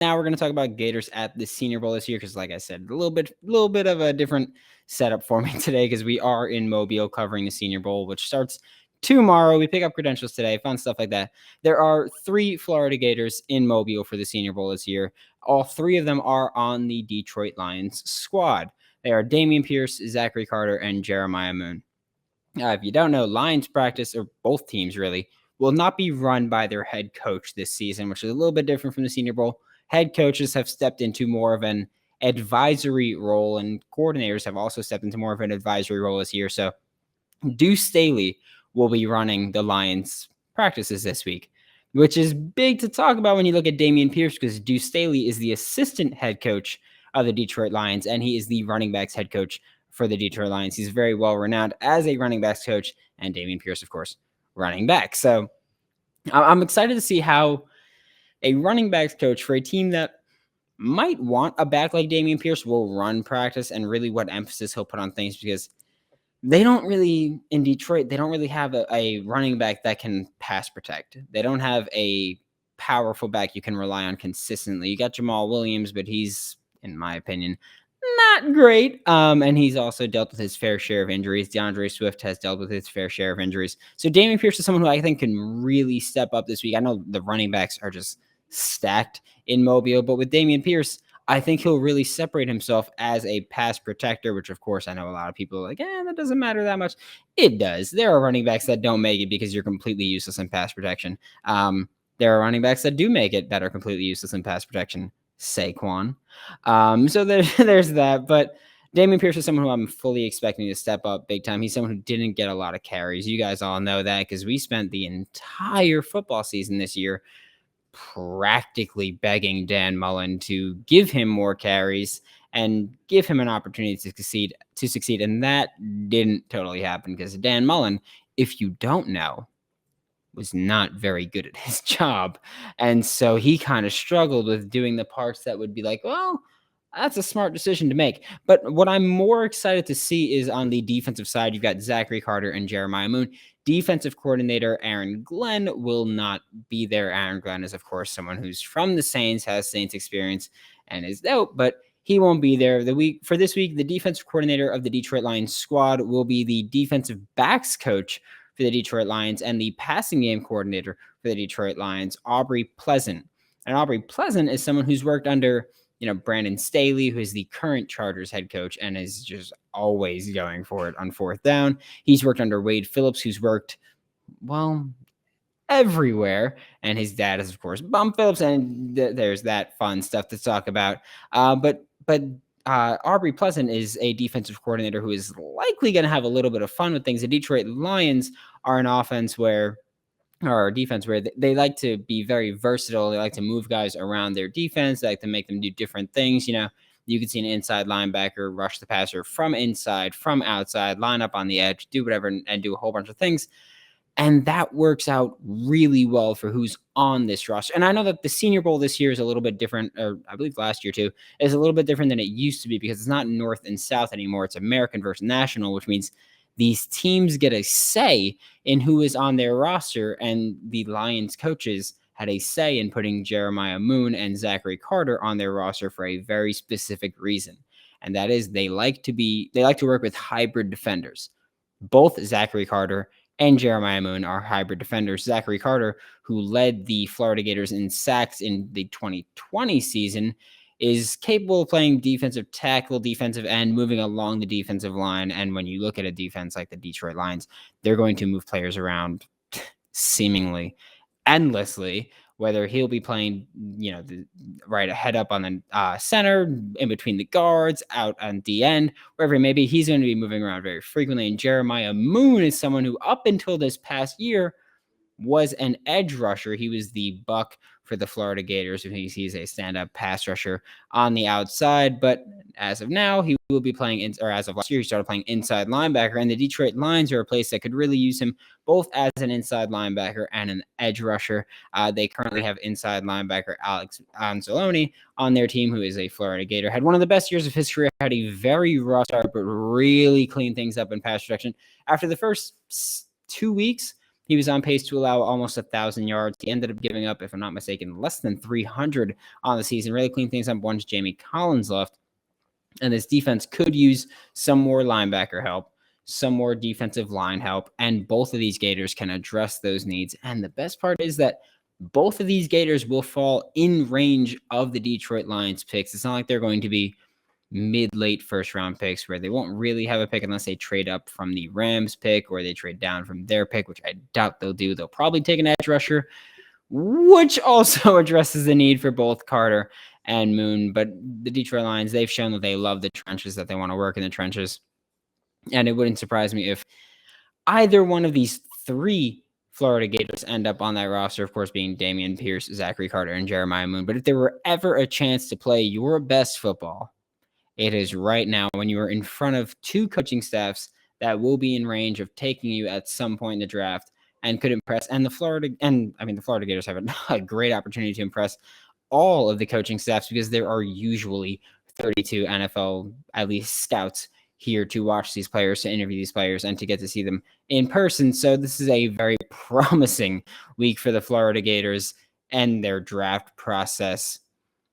now we're going to talk about Gators at the Senior Bowl this year because, like I said, a little bit of a different setup for me today because we are in Mobile covering the Senior Bowl, which starts tomorrow. We pick up credentials today, fun stuff like that. There are 3 Florida Gators in Mobile for the Senior Bowl this year. All 3 of them are on the Detroit Lions squad. They are Damian Pierce, Zachary Carter, and Jeremiah Moon. If you don't know, Lions practice, or both teams really, will not be run by their head coach this season, which is a little bit different from the Senior Bowl. Head coaches have stepped into more of an advisory role, and coordinators have also stepped into more of an advisory role this year. So Deuce Staley will be running the Lions practices this week, which is big to talk about when you look at Damien Pierce, because Deuce Staley is the assistant head coach of the Detroit Lions, and he is the running backs head coach for the Detroit Lions. He's very well renowned as a running backs coach, and Damien Pierce, of course, running back. So I'm excited to see how a running backs coach for a team that might want a back like Damien Pierce will run practice and really what emphasis he'll put on things, because they don't really, in Detroit, they don't really have a running back that can pass protect. They don't have a powerful back you can rely on consistently. You got Jamal Williams, but he's, in my opinion, not great. And he's also dealt with his fair share of injuries. DeAndre Swift has dealt with his fair share of injuries. So Damien Pierce is someone who I think can really step up this week. I know the running backs are just stacked in Mobile, but with Damien Pierce, I think he'll really separate himself as a pass protector, which, of course, I know a lot of people are like, that doesn't matter that much. It does. There are running backs that don't make it because you're completely useless in pass protection. There are running backs that do make it that are completely useless in pass protection. Saquon. So there's that. But Damien Pierce is someone who I'm fully expecting to step up big time. He's someone who didn't get a lot of carries. You guys all know that because we spent the entire football season this year practically begging Dan Mullen to give him more carries and give him an opportunity to succeed. And that didn't totally happen because Dan Mullen, if you don't know, was not very good at his job. And so he kind of struggled with doing the parts that would be like, well, that's a smart decision to make. But what I'm more excited to see is on the defensive side, you've got Zachary Carter and Jeremiah Moon. Defensive coordinator Aaron Glenn will not be there. Aaron Glenn is, of course, someone who's from the Saints, has Saints experience, and is dope, but he won't be there. For this week, the defensive coordinator of the Detroit Lions squad will be the defensive backs coach for the Detroit Lions and the passing game coordinator for the Detroit Lions, Aubrey Pleasant. And Aubrey Pleasant is someone who's worked under Brandon Staley, who is the current Chargers head coach and is just always going for it on fourth down. He's worked under Wade Phillips, who's worked, everywhere. And his dad is, of course, Bum Phillips, and there's that fun stuff to talk about. But Aubrey Pleasant is a defensive coordinator who is likely going to have a little bit of fun with things. The Detroit Lions are an defense where they like to be very versatile. They like to move guys around their defense. They like to make them do different things. You can see an inside linebacker rush the passer from inside, from outside, line up on the edge, do whatever, and do a whole bunch of things. And that works out really well for who's on this roster. And I know that the Senior Bowl this year is a little bit different, or I believe last year too, is a little bit different than it used to be because it's not North and South anymore. It's American versus National, which means these teams get a say in who is on their roster, and the Lions coaches had a say in putting Jeremiah Moon and Zachary Carter on their roster for a very specific reason. And that is they like to work with hybrid defenders. Both Zachary Carter and Jeremiah Moon are hybrid defenders. Zachary Carter, who led the Florida Gators in sacks in the 2020 season, is capable of playing defensive tackle, defensive end, moving along the defensive line. And when you look at a defense like the Detroit Lions, they're going to move players around seemingly endlessly, whether he'll be playing, right ahead up on the center, in between the guards, out on the end, wherever it may be, he's going to be moving around very frequently. And Jeremiah Moon is someone who, up until this past year, was an edge rusher. He was the buck for the Florida Gators. He's a stand-up pass rusher on the outside, but as of now, he will be playing, as of last year, he started playing inside linebacker, and the Detroit Lions are a place that could really use him both as an inside linebacker and an edge rusher. They currently have inside linebacker Alex Anzaloni on their team, who is a Florida Gator. Had one of the best years of his career, had a very rough start, but really cleaned things up in pass protection. After the first 2 weeks, he was on pace to allow almost 1,000 yards. He ended up giving up, if I'm not mistaken, less than 300 on the season. Really cleaned things up once Jamie Collins left. And this defense could use some more linebacker help, some more defensive line help, and both of these Gators can address those needs. And the best part is that both of these Gators will fall in range of the Detroit Lions picks. It's not like they're going to be mid-late first-round picks where they won't really have a pick unless they trade up from the Rams pick or they trade down from their pick, which I doubt they'll do. They'll probably take an edge rusher, which also addresses the need for both Carter and Moon. But the Detroit Lions, they've shown that they love the trenches, that they want to work in the trenches. And it wouldn't surprise me if either one of these three Florida Gators end up on that roster, of course, being Damian Pierce, Zachary Carter, and Jeremiah Moon. But if there were ever a chance to play your best football, it is right now when you are in front of two coaching staffs that will be in range of taking you at some point in the draft and could impress. And the Florida Gators have a great opportunity to impress all of the coaching staffs because there are usually 32 NFL, at least scouts here to watch these players, to interview these players, and to get to see them in person. So this is a very promising week for the Florida Gators and their draft process